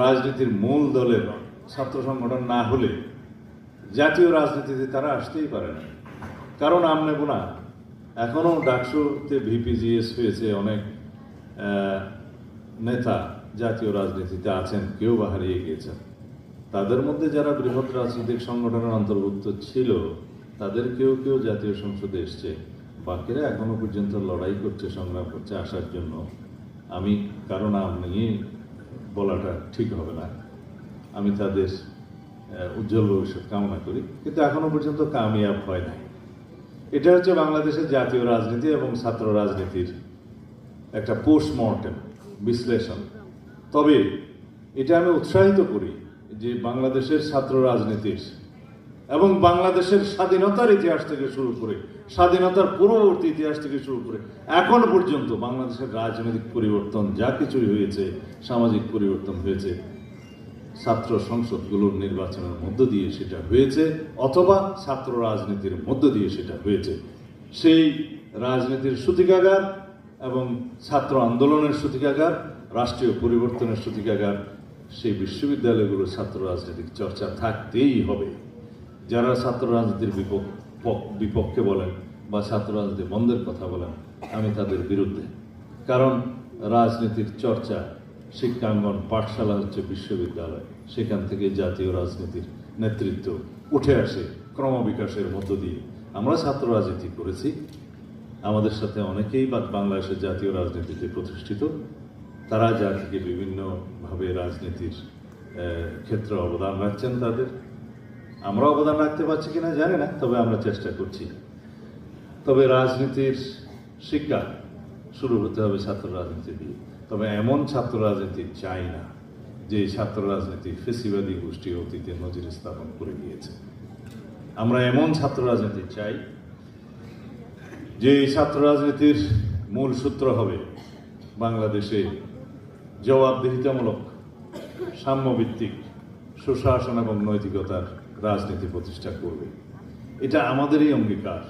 রাজনীতির মূল দলের ছাত্র সংগঠন না হলে জাতীয় রাজনীতিতে তারা আসতেই পারে না। কারণ আমনে বোনা এখনও ডাকসুতে ভিপিজিএস হয়েছে, অনেক নেতা জাতীয় রাজনীতিতে আছেন, কেউ বা হারিয়ে গিয়েছেন। তাদের মধ্যে যারা বৃহৎ রাজনৈতিক সংগঠনের অন্তর্ভুক্ত ছিল তাদের কেউ কেউ জাতীয় সংসদে এসছে, বাকিরা এখনো পর্যন্ত লড়াই করছে, সংগ্রাম করছে আসার জন্য। আমি কারণ নাম নিয়ে বলাটা ঠিক হবে না, আমি তাদের উজ্জ্বল ভবিষ্যৎ কামনা করি, কিন্তু এখনো পর্যন্ত কামিয়াব হয় নাই। এটা হচ্ছে বাংলাদেশের জাতীয় রাজনীতি এবং ছাত্র রাজনীতির একটা পোস্টমর্টেম বিশ্লেষণ। তবে এটা আমি উৎসাহিত করি যে বাংলাদেশের ছাত্র রাজনীতির এবং বাংলাদেশের স্বাধীনতার ইতিহাস থেকে শুরু করে, স্বাধীনতার পূর্ববর্তী ইতিহাস থেকে শুরু করে এখন পর্যন্ত বাংলাদেশের রাজনৈতিক পরিবর্তন যা কিছুই হয়েছে, সামাজিক পরিবর্তন হয়েছে, ছাত্র সংসদগুলোর নির্বাচনের মধ্য দিয়ে সেটা হয়েছে, অথবা ছাত্র রাজনীতির মধ্য দিয়ে সেটা হয়েছে। সেই রাজনীতির সূতিকাগার এবং ছাত্র আন্দোলনের সূতিকাগার, রাষ্ট্রীয় পরিবর্তনের সূতিকাগার, সেই বিশ্ববিদ্যালয়গুলোর ছাত্র রাজনৈতিক চর্চা থাকতেই হবে। যারা ছাত্র রাজনীতির বিপক্ষে বলেন বা ছাত্র রাজনীতি বন্ধের কথা বলেন, আমি তাদের বিরুদ্ধে। কারণ রাজনীতির চর্চা, শিক্ষাঙ্গন, পাঠশালা হচ্ছে বিশ্ববিদ্যালয়, সেখান থেকে জাতীয় রাজনীতির নেতৃত্ব উঠে আসে ক্রমবিকাশের মধ্য দিয়ে। আমরা ছাত্র রাজনীতি করেছি, আমাদের সাথে অনেকেই বাংলাদেশের জাতীয় রাজনীতিতে প্রতিষ্ঠিত, তারা জাতিকে বিভিন্নভাবে রাজনীতির ক্ষেত্রে অবদান রাখছেন। তাদের আমরা অবদান রাখতে পারছি কিনা জানি না, তবে আমরা চেষ্টা করছি। তবে রাজনীতির শিক্ষা শুরু হতে হবে ছাত্র রাজনীতি দিয়ে। তবে এমন ছাত্র রাজনীতি চাই না যে ছাত্র রাজনীতি ফেসিবাদী গোষ্ঠী অতীতে নজির স্থাপন করে গিয়েছে। আমরা এমন ছাত্র রাজনীতি চাই যে ছাত্র রাজনীতির মূল সূত্র হবে বাংলাদেশে জবাবদিহিতামূলক, সাম্যভিত্তিক, সুশাসন এবং নৈতিকতার রাজনীতি প্রতিষ্ঠা করবে। এটা আমাদেরই অঙ্গীকার।